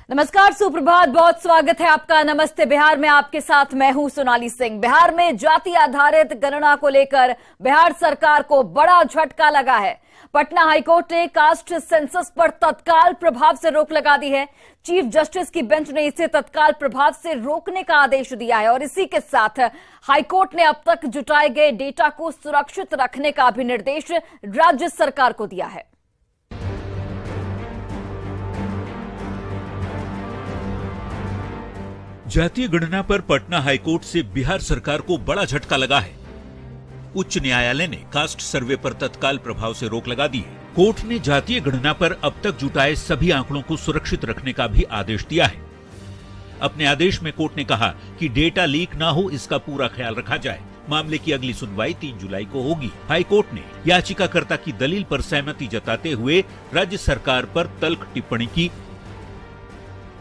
नमस्कार, सुप्रभात, बहुत स्वागत है आपका। नमस्ते बिहार में आपके साथ मैं हूं सोनाली सिंह। बिहार में जाति आधारित गणना को लेकर बिहार सरकार को बड़ा झटका लगा है। पटना हाईकोर्ट ने कास्ट सेंसस पर तत्काल प्रभाव से रोक लगा दी है। चीफ जस्टिस की बेंच ने इसे तत्काल प्रभाव से रोकने का आदेश दिया है और इसी के साथ हाईकोर्ट ने अब तक जुटाए गए डेटा को सुरक्षित रखने का भी निर्देश राज्य सरकार को दिया है। जातीय गणना पर पटना हाईकोर्ट से बिहार सरकार को बड़ा झटका लगा है। उच्च न्यायालय ने कास्ट सर्वे पर तत्काल प्रभाव से रोक लगा दी है। कोर्ट ने जातीय गणना पर अब तक जुटाए सभी आंकड़ों को सुरक्षित रखने का भी आदेश दिया है। अपने आदेश में कोर्ट ने कहा कि डेटा लीक ना हो, इसका पूरा ख्याल रखा जाए। मामले की अगली सुनवाई 3 जुलाई को होगी। हाईकोर्ट ने याचिकाकर्ता की दलील पर सहमति जताते हुए राज्य सरकार पर तल्ख टिप्पणी की।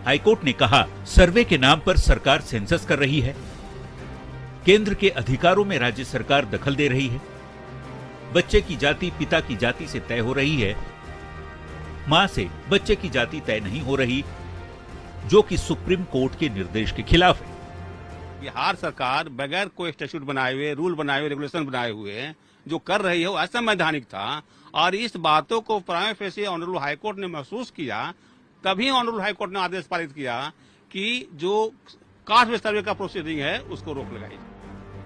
हाईकोर्ट ने कहा, सर्वे के नाम पर सरकार सेंसस कर रही है। केंद्र के अधिकारों में राज्य सरकार दखल दे रही है। बच्चे की जाति पिता की जाति से तय हो रही है, मां से बच्चे की जाति तय नहीं हो रही, जो कि सुप्रीम कोर्ट के निर्देश के खिलाफ है। बिहार सरकार बगैर कोई स्टैट्यूट बनाए हुए, रूल बनाए हुए, रेगुलेशन बनाए हुए जो कर रही है वो असंवैधानिक था और इस बातों को प्राइमा फेसी ऑनरेबल हाईकोर्ट ने महसूस किया। तभी ऑनरेबल हाईकोर्ट ने आदेश पारित किया कि जो कास्ट सर्वे का प्रोसीडिंग है उसको रोक लगाई।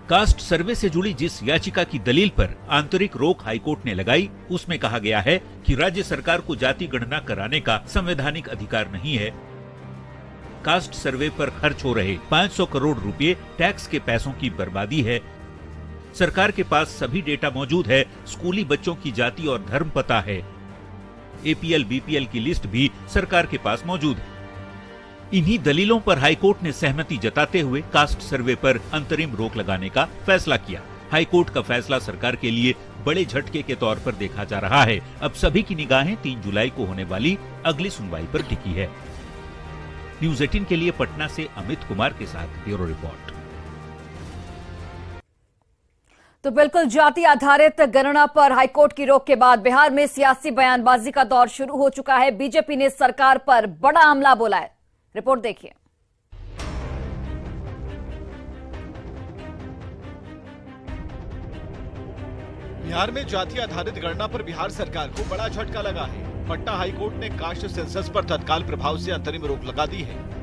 कास्ट सर्वे से जुड़ी जिस याचिका की दलील पर आंतरिक रोक हाईकोर्ट ने लगाई, उसमें कहा गया है कि राज्य सरकार को जाति गणना कराने का संवैधानिक अधिकार नहीं है। कास्ट सर्वे पर खर्च हो रहे 500 करोड़ रुपए टैक्स के पैसों की बर्बादी है। सरकार के पास सभी डेटा मौजूद है। स्कूली बच्चों की जाति और धर्म पता है। एपीएल बीपीएल की लिस्ट भी सरकार के पास मौजूद है। इन्हीं दलीलों पर हाईकोर्ट ने सहमति जताते हुए कास्ट सर्वे पर अंतरिम रोक लगाने का फैसला किया। हाईकोर्ट का फैसला सरकार के लिए बड़े झटके के तौर पर देखा जा रहा है। अब सभी की निगाहें 3 जुलाई को होने वाली अगली सुनवाई पर टिकी है। न्यूज़ 18 के लिए पटना से अमित कुमार के साथ ब्यूरो रिपोर्ट। तो बिल्कुल, जाति आधारित गणना पर हाईकोर्ट की रोक के बाद बिहार में सियासी बयानबाजी का दौर शुरू हो चुका है। बीजेपी ने सरकार पर बड़ा हमला बोला है। रिपोर्ट देखिए। बिहार में जाति आधारित गणना पर बिहार सरकार को बड़ा झटका लगा है। पटना हाईकोर्ट ने कास्ट सेंसस पर तत्काल प्रभाव से अंतरिम रोक लगा दी है।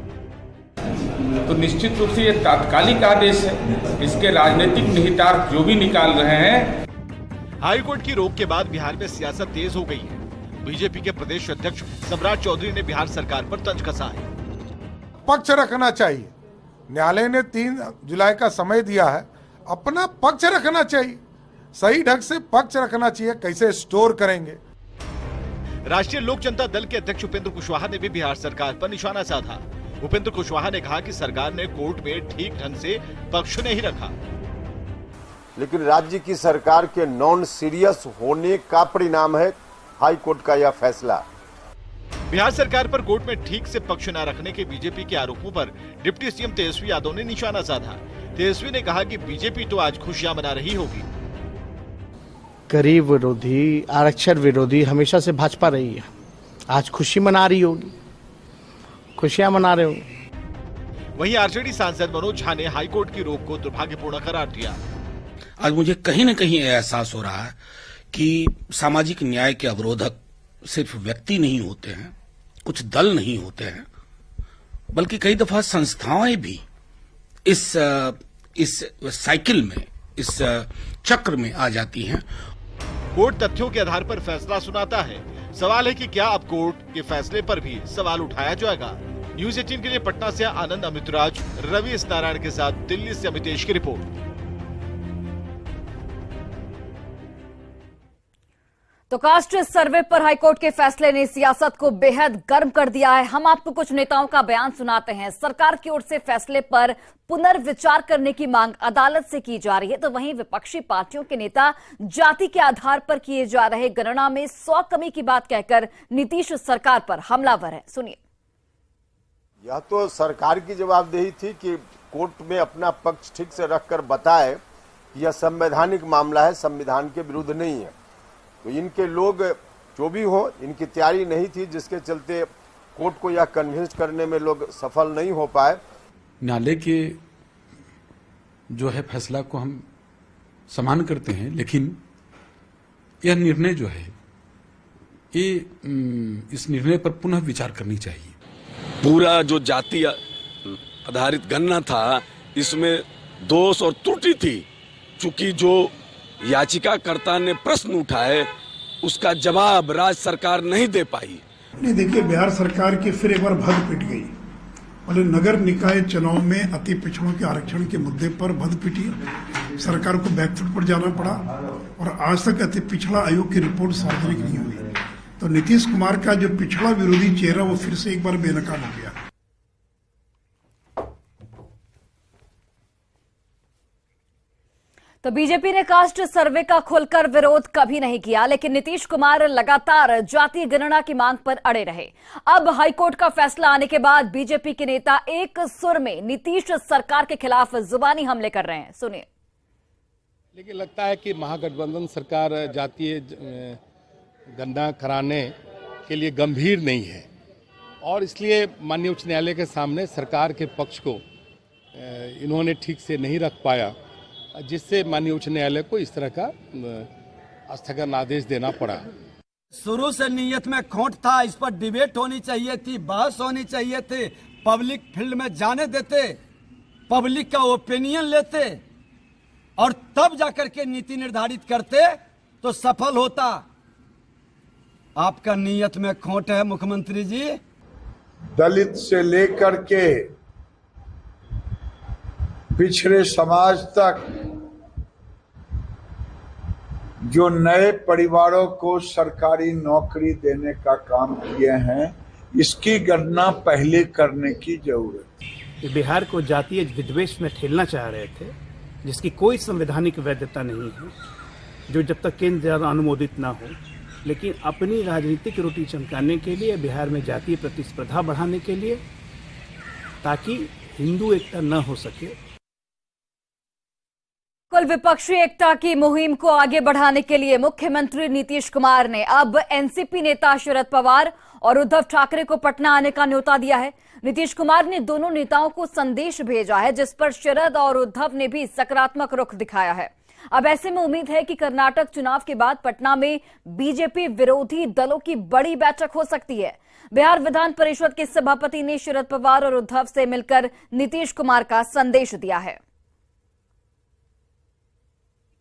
तो निश्चित रूप से ये तात्कालिक आदेश है। इसके राजनीतिक निहितार्थ जो भी निकाल रहे हैं। हाईकोर्ट की रोक के बाद बिहार में सियासत तेज हो गई है। बीजेपी के प्रदेश अध्यक्ष सम्राट चौधरी ने बिहार सरकार पर तंज कसा है। पक्ष रखना चाहिए। न्यायालय ने 3 जुलाई का समय दिया है, अपना पक्ष रखना चाहिए। सही ढंग से पक्ष रखना चाहिए। कैसे स्टोर करेंगे। राष्ट्रीय लोक जनता दल के अध्यक्ष उपेंद्र कुशवाहा ने भी बिहार सरकार पर निशाना साधा। उपेंद्र कुशवाहा ने कहा कि सरकार ने कोर्ट में ठीक ढंग से पक्ष नहीं रखा। लेकिन राज्य की सरकार के नॉन सीरियस होने का परिणाम है हाईकोर्ट का यह फैसला। बिहार सरकार पर कोर्ट में ठीक से पक्ष न रखने के बीजेपी के आरोपों पर डिप्टी सीएम तेजस्वी यादव ने निशाना साधा। तेजस्वी ने कहा कि बीजेपी तो आज खुशियां मना रही होगी। गरीब विरोधी, आरक्षण विरोधी हमेशा से भाजपा रही है। आज खुशी मना रही होगी, खुशियां मना रहे होंगे। वहीं आरजेडी सांसद मनोज झा ने हाईकोर्ट की रोक को दुर्भाग्यपूर्ण करार दिया। आज मुझे कहीं न कहीं एहसास हो रहा है कि सामाजिक न्याय के अवरोधक सिर्फ व्यक्ति नहीं होते हैं, कुछ दल नहीं होते हैं, बल्कि कई दफा संस्थाएं भी इस साइकिल में, इस चक्र में आ जाती हैं। कोर्ट तथ्यों के आधार पर फैसला सुनाता है। सवाल है कि क्या अब कोर्ट के फैसले पर भी सवाल उठाया जाएगा। न्यूज़ 18 के लिए पटना से आनंद अमितराज, रवि एस नारायण के साथ दिल्ली से अमितेश की रिपोर्ट। तो कास्ट सर्वे पर हाईकोर्ट के फैसले ने सियासत को बेहद गर्म कर दिया है। हम आपको कुछ नेताओं का बयान सुनाते हैं। सरकार की ओर से फैसले पर पुनर्विचार करने की मांग अदालत से की जा रही है, तो वहीं विपक्षी पार्टियों के नेता जाति के आधार पर किए जा रहे गणना में 100 कमी की बात कहकर नीतीश सरकार पर हमलावर है। सुनिए। यह तो सरकार की जवाबदेही थी कि कोर्ट में अपना पक्ष ठीक से रखकर बताए कि यह संवैधानिक मामला है, संविधान के विरुद्ध नहीं है। तो इनके लोग जो भी हो, इनकी तैयारी नहीं थी, जिसके चलते कोर्ट को यह कन्विंस करने में लोग सफल नहीं हो पाए। न्यायालय के जो है फैसला को हम सम्मान करते हैं, लेकिन यह निर्णय जो है ये इस निर्णय पर पुनः विचार करनी चाहिए। पूरा जो जाति आधारित गणना था, इसमें दोष और त्रुटि थी। चूंकि जो याचिकाकर्ता ने प्रश्न उठाए उसका जवाब राज्य सरकार नहीं दे पाई। नहीं, देखिए, बिहार सरकार की फिर एक बार भद पिट गई। बोले नगर निकाय चुनाव में अति पिछड़ों के आरक्षण के मुद्दे पर भद पिटी, सरकार को बैकफुट पर जाना पड़ा और आज तक अति पिछड़ा आयोग की रिपोर्ट सार्वजनिक नहीं हुई। तो नीतीश कुमार का जो पिछड़ा विरोधी चेहरा वो फिर से एक बार बेनकाब हो गया। तो बीजेपी ने कास्ट सर्वे का खुलकर विरोध कभी नहीं किया, लेकिन नीतीश कुमार लगातार जातीय गणना की मांग पर अड़े रहे। अब हाईकोर्ट का फैसला आने के बाद बीजेपी के नेता एक सुर में नीतीश सरकार के खिलाफ जुबानी हमले कर रहे हैं। सुनिए। लेकिन लगता है कि महागठबंधन सरकार जातीय गणना कराने के लिए गंभीर नहीं है और इसलिए माननीय उच्च न्यायालय के सामने सरकार के पक्ष को इन्होंने ठीक से नहीं रख पाया, जिससे माननीय उच्च न्यायालय को इस तरह का स्थगन आदेश देना पड़ा। शुरू से नीयत में खोट था, इस पर डिबेट होनी चाहिए थी, बहस होनी चाहिए थी, पब्लिक फील्ड में जाने देते, पब्लिक का ओपिनियन लेते और तब जाकर के नीति निर्धारित करते तो सफल होता। आपका नीयत में खोट है मुख्यमंत्री जी। दलित से लेकर के पिछड़े समाज तक जो नए परिवारों को सरकारी नौकरी देने का काम किए हैं, इसकी गणना पहले करने की जरूरत है। बिहार को जातीय विद्वेष में ठेलना चाह रहे थे, जिसकी कोई संवैधानिक वैधता नहीं है, जो जब तक केंद्र द्वारा अनुमोदित ना हो, लेकिन अपनी राजनीतिक रोटी चमकाने के लिए, बिहार में जातीय प्रतिस्पर्धा बढ़ाने के लिए, ताकि हिंदू एकता न हो सके। कुल विपक्षी एकता की मुहिम को आगे बढ़ाने के लिए मुख्यमंत्री नीतीश कुमार ने अब एनसीपी नेता शरद पवार और उद्धव ठाकरे को पटना आने का न्योता दिया है। नीतीश कुमार ने दोनों नेताओं को संदेश भेजा है, जिस पर शरद और उद्धव ने भी सकारात्मक रुख दिखाया है। अब ऐसे में उम्मीद है कि कर्नाटक चुनाव के बाद पटना में बीजेपी विरोधी दलों की बड़ी बैठक हो सकती है। बिहार विधान परिषद के सभापति ने शरद पवार और उद्धव से मिलकर नीतीश कुमार का संदेश दिया है।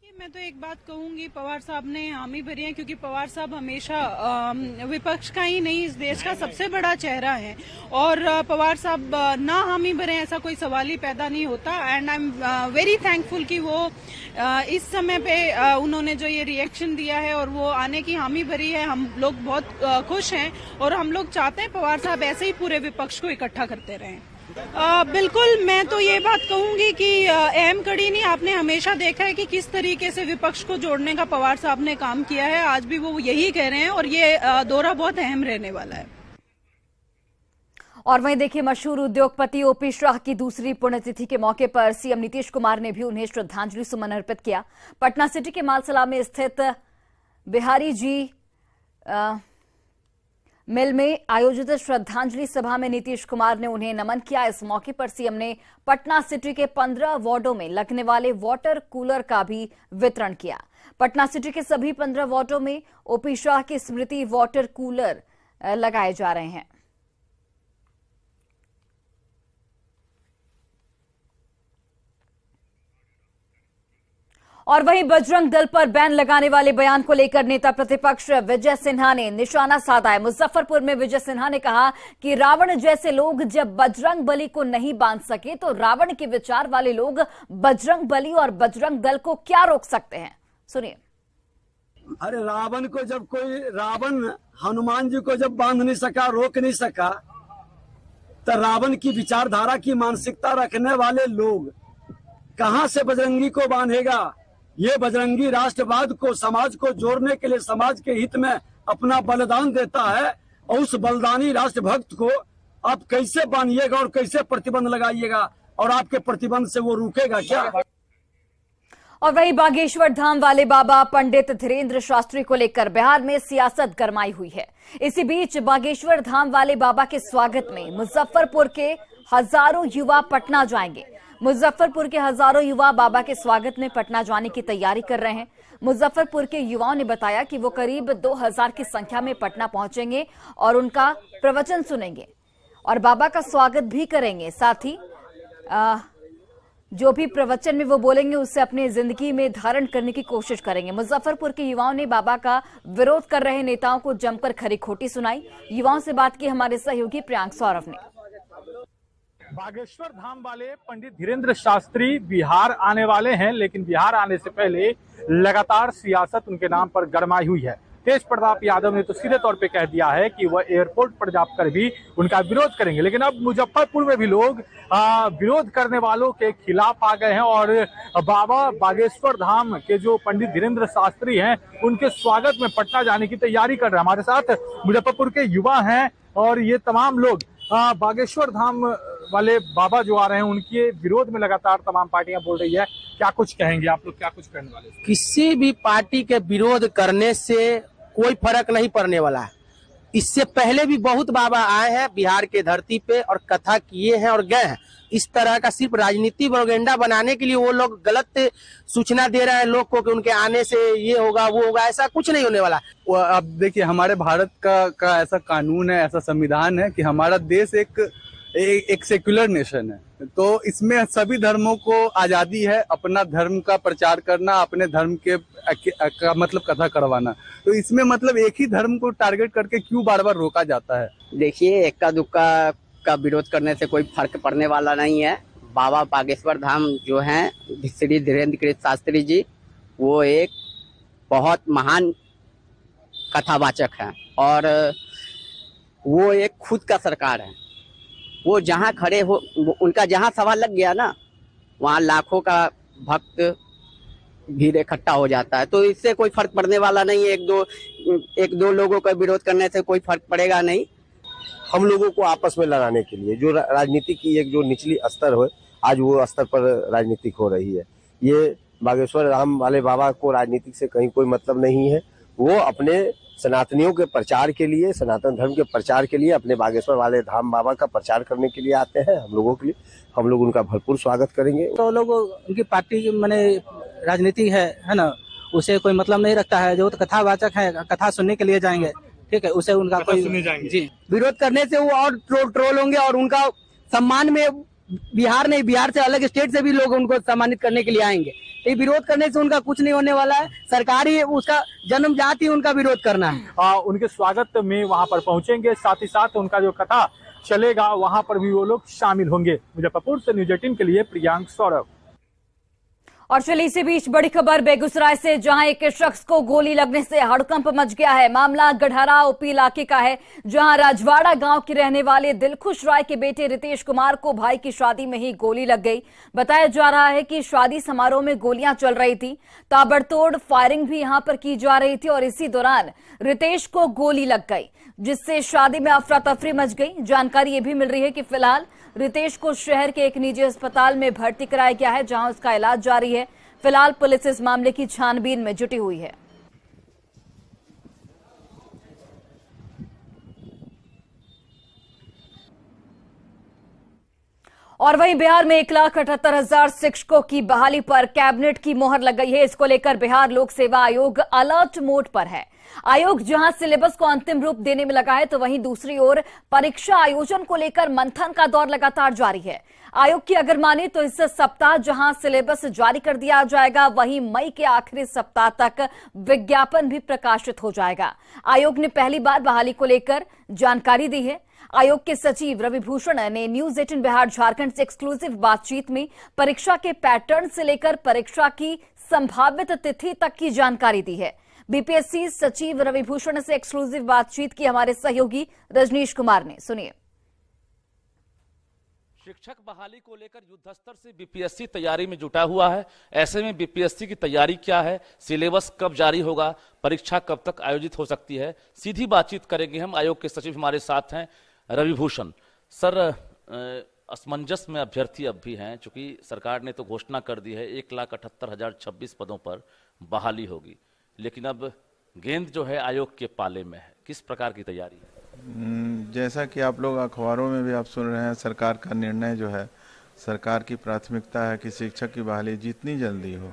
मैं तो एक बात कहूंगी, पवार साहब ने हामी भरी है, क्योंकि पवार साहब हमेशा विपक्ष का ही नहीं, इस देश का सबसे बड़ा चेहरा है और पवार साहब ना हामी भरे ऐसा कोई सवाल ही पैदा नहीं होता। And I am very thankful कि वो इस समय पे उन्होंने जो ये रिएक्शन दिया है और वो आने की हामी भरी है। हम लोग बहुत खुश हैं और हम लोग चाहते हैं पवार साहब ऐसे ही पूरे विपक्ष को इकट्ठा करते रहें। बिल्कुल, मैं तो ये बात कहूंगी कि अहम कड़ी नहीं, आपने हमेशा देखा है कि किस तरीके से विपक्ष को जोड़ने का पवार साहब ने काम किया है, आज भी वो यही कह रहे हैं और ये दौरा बहुत अहम रहने वाला है। और वहीं देखिए, मशहूर उद्योगपति ओपी शाह की दूसरी पुण्यतिथि के मौके पर सीएम नीतीश कुमार ने भी उन्हें श्रद्धांजलि सुमन अर्पित किया। पटना सिटी के मालसला में स्थित बिहारी जी मिल में आयोजित श्रद्धांजलि सभा में नीतीश कुमार ने उन्हें नमन किया। इस मौके पर सीएम ने पटना सिटी के 15 वार्डों में लगने वाले वाटर कूलर का भी वितरण किया। पटना सिटी के सभी 15 वार्डों में ओपी शाह की स्मृति वाटर कूलर लगाए जा रहे हैं। और वहीं बजरंग दल पर बैन लगाने वाले बयान को लेकर नेता प्रतिपक्ष विजय सिन्हा ने निशाना साधा है। मुजफ्फरपुर में विजय सिन्हा ने कहा कि रावण जैसे लोग जब बजरंग बली को नहीं बांध सके तो रावण के विचार वाले लोग बजरंग बली और बजरंग दल को क्या रोक सकते हैं। सुनिए। अरे रावण को जब कोई, रावण हनुमान जी को जब बांध नहीं सका, रोक नहीं सका, तो रावण की विचारधारा की मानसिकता रखने वाले लोग कहां से बजरंगी को बांधेगा। ये बजरंगी राष्ट्रवाद को, समाज को जोड़ने के लिए, समाज के हित में अपना बलिदान देता है और उस बलिदानी राष्ट्रभक्त को आप कैसे बांधिएगा और कैसे प्रतिबंध लगाइएगा और आपके प्रतिबंध से वो रुकेगा क्या। और वहीं बागेश्वर धाम वाले बाबा पंडित धीरेन्द्र शास्त्री को लेकर बिहार में सियासत गरमाई हुई है। इसी बीच बागेश्वर धाम वाले बाबा के स्वागत में मुजफ्फरपुर के हजारों युवा पटना जाएंगे। मुजफ्फरपुर के हजारों युवा बाबा के स्वागत में पटना जाने की तैयारी कर रहे हैं। मुजफ्फरपुर के युवाओं ने बताया कि वो करीब 2000 की संख्या में पटना पहुंचेंगे और उनका प्रवचन सुनेंगे और बाबा का स्वागत भी करेंगे। साथ ही जो भी प्रवचन में वो बोलेंगे उससे अपनी जिंदगी में धारण करने की कोशिश करेंगे। मुजफ्फरपुर के युवाओं ने बाबा का विरोध कर रहे नेताओं को जमकर खरी खोटी सुनाई। युवाओं से बात की हमारे सहयोगी प्रियांक सौरभ ने। बागेश्वर धाम वाले पंडित धीरेन्द्र शास्त्री बिहार आने वाले हैं, लेकिन बिहार आने से पहले लगातार सियासत उनके नाम पर गरमाई हुई है। तेज प्रताप यादव ने तो सीधे तौर पे कह दिया है कि वह एयरपोर्ट पर जाकर भी उनका विरोध करेंगे, लेकिन अब मुजफ्फरपुर में भी लोग विरोध करने वालों के खिलाफ आ गए हैं और बाबा बागेश्वर धाम के जो पंडित धीरेन्द्र शास्त्री हैं उनके स्वागत में पटना जाने की तैयारी कर रहे हैं। हमारे साथ मुजफ्फरपुर के युवा हैं और ये तमाम लोग बागेश्वर धाम वाले बाबा जो आ रहे हैं उनके विरोध में लगातार तमाम पार्टियां बोल रही है। क्या कुछ कहेंगे आप लोग, क्या कुछ कहने वाले? किसी भी पार्टी के विरोध करने से कोई फर्क नहीं पड़ने वाला है। इससे पहले भी बहुत बाबा आए हैं बिहार के धरती पे और कथा किए हैं और गए हैं। इस तरह का सिर्फ राजनीति प्रोपेगेंडा बनाने के लिए वो लोग गलत सूचना दे रहे हैं लोग को कि उनके आने से ये होगा वो होगा, ऐसा कुछ नहीं होने वाला। अब देखिए हमारे भारत का ऐसा कानून है, ऐसा संविधान है कि हमारा देश एक सेक्युलर नेशन है, तो इसमें सभी धर्मों को आजादी है अपना धर्म का प्रचार करना, अपने धर्म के का मतलब कथा करवाना। तो इसमें मतलब एक ही धर्म को टारगेट करके क्यों बार बार रोका जाता है? देखिए, एक्का दुक्का का विरोध करने से कोई फर्क पड़ने वाला नहीं है। बाबा बागेश्वर धाम जो हैं श्री धीरेन्द्र शास्त्री जी, वो एक बहुत महान कथावाचक हैं और वो एक खुद का सरकार है। वो जहाँ खड़े हो, उनका जहाँ सभा लग गया ना, वहाँ लाखों का भक्त भीड़ इकट्ठा हो जाता है। तो इससे कोई फर्क पड़ने वाला नहीं है। एक दो लोगों का विरोध करने से कोई फर्क पड़ेगा नहीं। हम लोगों को आपस में लड़ाने के लिए जो राजनीति की एक जो निचली स्तर हो, आज वो स्तर पर राजनीतिक हो रही है। ये बागेश्वर धाम वाले बाबा को राजनीतिक से कहीं कोई मतलब नहीं है। वो अपने सनातनियों के प्रचार के लिए, सनातन धर्म के प्रचार के लिए, अपने बागेश्वर वाले धाम बाबा का प्रचार करने के लिए आते हैं। हम लोगों के लिए, हम लोग उनका भरपूर स्वागत करेंगे। तो लोग उनकी पार्टी की माने राजनीति है ना, उसे कोई मतलब नहीं रखता है। जो तो कथावाचक है, कथा सुनने के लिए जाएंगे, ठीक है, उसे उनका कोई जी विरोध करने से वो और ट्रोल होंगे और उनका सम्मान में बिहार नहीं, बिहार से अलग स्टेट से भी लोग उनको सम्मानित करने के लिए आएंगे। ये विरोध करने से उनका कुछ नहीं होने वाला है। सरकारी उसका जन्मजात ही उनका विरोध करना है। उनके स्वागत में वहां पर पहुंचेंगे, साथ ही साथ उनका जो कथा चलेगा वहां पर भी वो लोग शामिल होंगे। मुजफ्फरपुर से न्यूज 18 के लिए प्रियांक सौरभ। और चलिए इसी बीच बड़ी खबर बेगूसराय से, जहां एक शख्स को गोली लगने से हड़कंप मच गया है। मामला गढ़हरा ओपी इलाके का है, जहां राजवाड़ा गांव के रहने वाले दिलखुश राय के बेटे रितेश कुमार को भाई की शादी में ही गोली लग गई। बताया जा रहा है कि शादी समारोह में गोलियां चल रही थी, ताबड़तोड़ फायरिंग भी यहां पर की जा रही थी और इसी दौरान रितेश को गोली लग गई, जिससे शादी में अफरा तफरी मच गई। जानकारी ये भी मिल रही है कि फिलहाल रितेश को शहर के एक निजी अस्पताल में भर्ती कराया गया है, जहां उसका इलाज जारी है। फिलहाल पुलिस इस मामले की छानबीन में जुटी हुई है। और वहीं बिहार में 1,78,000 शिक्षकों की बहाली पर कैबिनेट की मोहर लग गई है। इसको लेकर बिहार लोक सेवा आयोग अलर्ट मोड पर है। आयोग जहां सिलेबस को अंतिम रूप देने में लगा है, तो वहीं दूसरी ओर परीक्षा आयोजन को लेकर मंथन का दौर लगातार जारी है। आयोग की अगर माने तो इस सप्ताह जहां सिलेबस जारी कर दिया जाएगा, वहीं मई के आखिरी सप्ताह तक विज्ञापन भी प्रकाशित हो जाएगा। आयोग ने पहली बार बहाली को लेकर जानकारी दी है। आयोग के सचिव रवि भूषण ने न्यूज 18 बिहार झारखंड से एक्सक्लूसिव बातचीत में परीक्षा के पैटर्न से लेकर परीक्षा की संभावित तिथि तक की जानकारी दी है। बीपीएससी सचिव रवि भूषण से एक्सक्लूसिव बातचीत की हमारे सहयोगी रजनीश कुमार ने। सुनिए। शिक्षक बहाली को लेकर युद्ध स्तर से बीपीएससी तैयारी में जुटा हुआ है। ऐसे में बीपीएससी की तैयारी क्या है, सिलेबस कब जारी होगा, परीक्षा कब तक आयोजित हो सकती है, सीधी बातचीत करेंगे हम। आयोग के सचिव हमारे साथ हैं रवि भूषण। सर, असमंजस में अभ्यर्थी अब भी हैं, चूंकि सरकार ने तो घोषणा कर दी है 1,78,026 पदों पर बहाली होगी, लेकिन अब गेंद जो है आयोग के पाले में है। किस प्रकार की तैयारी है? जैसा कि आप लोग अखबारों में भी आप सुन रहे हैं, सरकार का निर्णय जो है, सरकार की प्राथमिकता है कि शिक्षक की बहाली जितनी जल्दी हो,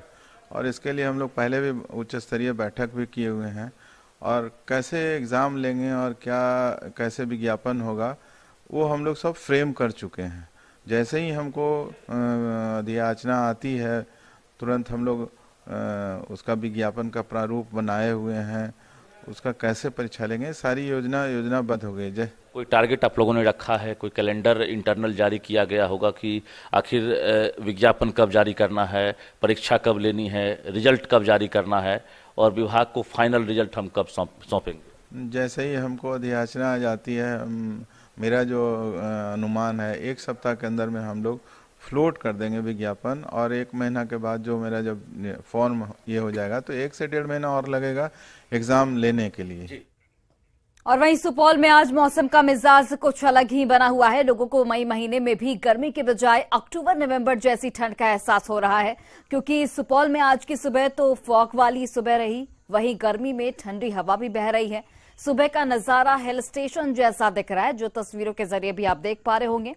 और इसके लिए हम लोग पहले भी उच्च स्तरीय बैठक भी किए हुए हैं, और कैसे एग्ज़ाम लेंगे और क्या कैसे विज्ञापन होगा वो हम लोग सब फ्रेम कर चुके हैं। जैसे ही हमको अधियाचना आती है तुरंत हम लोग उसका विज्ञापन का प्रारूप बनाए हुए हैं, उसका कैसे परीक्षा लेंगे सारी योजनाबद्ध हो गई। कोई टारगेट आप लोगों ने रखा है, कोई कैलेंडर इंटरनल जारी किया गया होगा कि आखिर विज्ञापन कब जारी करना है, परीक्षा कब लेनी है, रिजल्ट कब जारी करना है और विभाग को फाइनल रिजल्ट हम कब सौंपेंगे? जैसे ही हमको अधियाचना आ जाती है, मेरा जो अनुमान है 1 सप्ताह के अंदर में हम लोग फ्लोट कर देंगे विज्ञापन, और 1 महीना के बाद जो मेरा जब फॉर्म ये हो जाएगा तो 1 से 1.5 महीना और लगेगा एग्जाम लेने के लिए। और वहीं सुपौल में आज मौसम का मिजाज कुछ अलग ही बना हुआ है। लोगों को मई महीने में भी गर्मी के बजाय अक्टूबर नवंबर जैसी ठंड का एहसास हो रहा है, क्योंकि सुपौल में आज की सुबह तो फॉग वाली सुबह रही, वहीं गर्मी में ठंडी हवा भी बह रही है। सुबह का नजारा हिल स्टेशन जैसा दिख रहा है, जो तस्वीरों के जरिए भी आप देख पा रहे होंगे।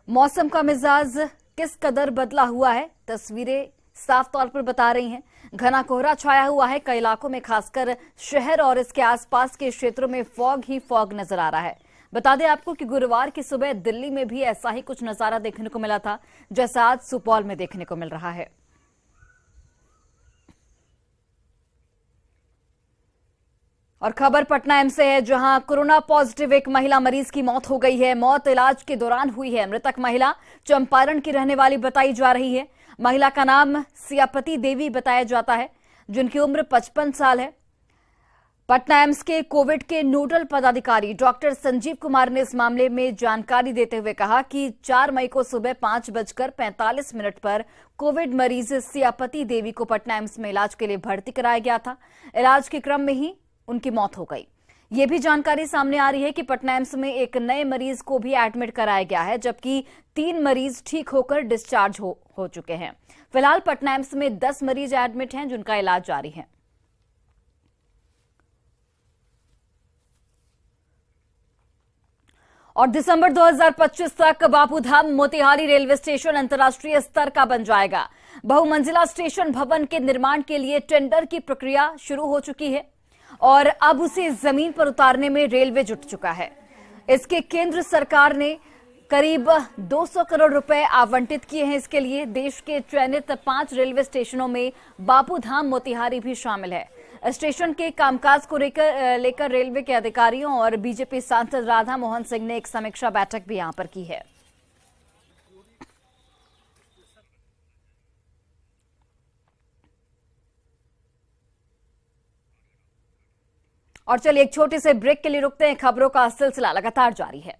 मौसम का मिजाज किस कदर बदला हुआ है तस्वीरें साफ तौर पर बता रही हैं। घना कोहरा छाया हुआ है, कई इलाकों में खासकर शहर और इसके आसपास के क्षेत्रों में फॉग ही फॉग नजर आ रहा है। बता दें आपको कि गुरुवार की सुबह दिल्ली में भी ऐसा ही कुछ नजारा देखने को मिला था जैसा आज सुपौल में देखने को मिल रहा है। और खबर पटना एम्स से है, जहां कोरोना पॉजिटिव एक महिला मरीज की मौत हो गई है। मौत इलाज के दौरान हुई है। मृतक महिला चंपारण की रहने वाली बताई जा रही है। महिला का नाम सियापति देवी बताया जाता है, जिनकी उम्र 55 साल है। पटना एम्स के कोविड के नोडल पदाधिकारी डॉक्टर संजीव कुमार ने इस मामले में जानकारी देते हुए कहा कि 4 मई को सुबह 5:45 पर कोविड मरीज सियापति देवी को पटना एम्स में इलाज के लिए भर्ती कराया गया था। इलाज के क्रम में ही उनकी मौत हो गई। ये भी जानकारी सामने आ रही है कि पटना एम्स में एक नए मरीज को भी एडमिट कराया गया है, जबकि 3 मरीज ठीक होकर डिस्चार्ज हो चुके हैं। फिलहाल पटना एम्स में 10 मरीज एडमिट हैं, जिनका इलाज जारी है। और दिसंबर 2025 तक बापूधाम मोतिहारी रेलवे स्टेशन अंतर्राष्ट्रीय स्तर का बन जाएगा। बहुमंजिला स्टेशन भवन के निर्माण के लिए टेंडर की प्रक्रिया शुरू हो चुकी है और अब उसे जमीन पर उतारने में रेलवे जुट चुका है। इसके केंद्र सरकार ने करीब 200 करोड़ रुपए आवंटित किए हैं। इसके लिए देश के चयनित 5 रेलवे स्टेशनों में बापूधाम मोतिहारी भी शामिल है। स्टेशन के कामकाज को लेकर रेलवे के अधिकारियों और बीजेपी सांसद राधा मोहन सिंह ने एक समीक्षा बैठक भी यहां पर की है। और चलिए एक छोटे से ब्रेक के लिए रुकते हैं। खबरों का सिलसिला लगातार जारी है।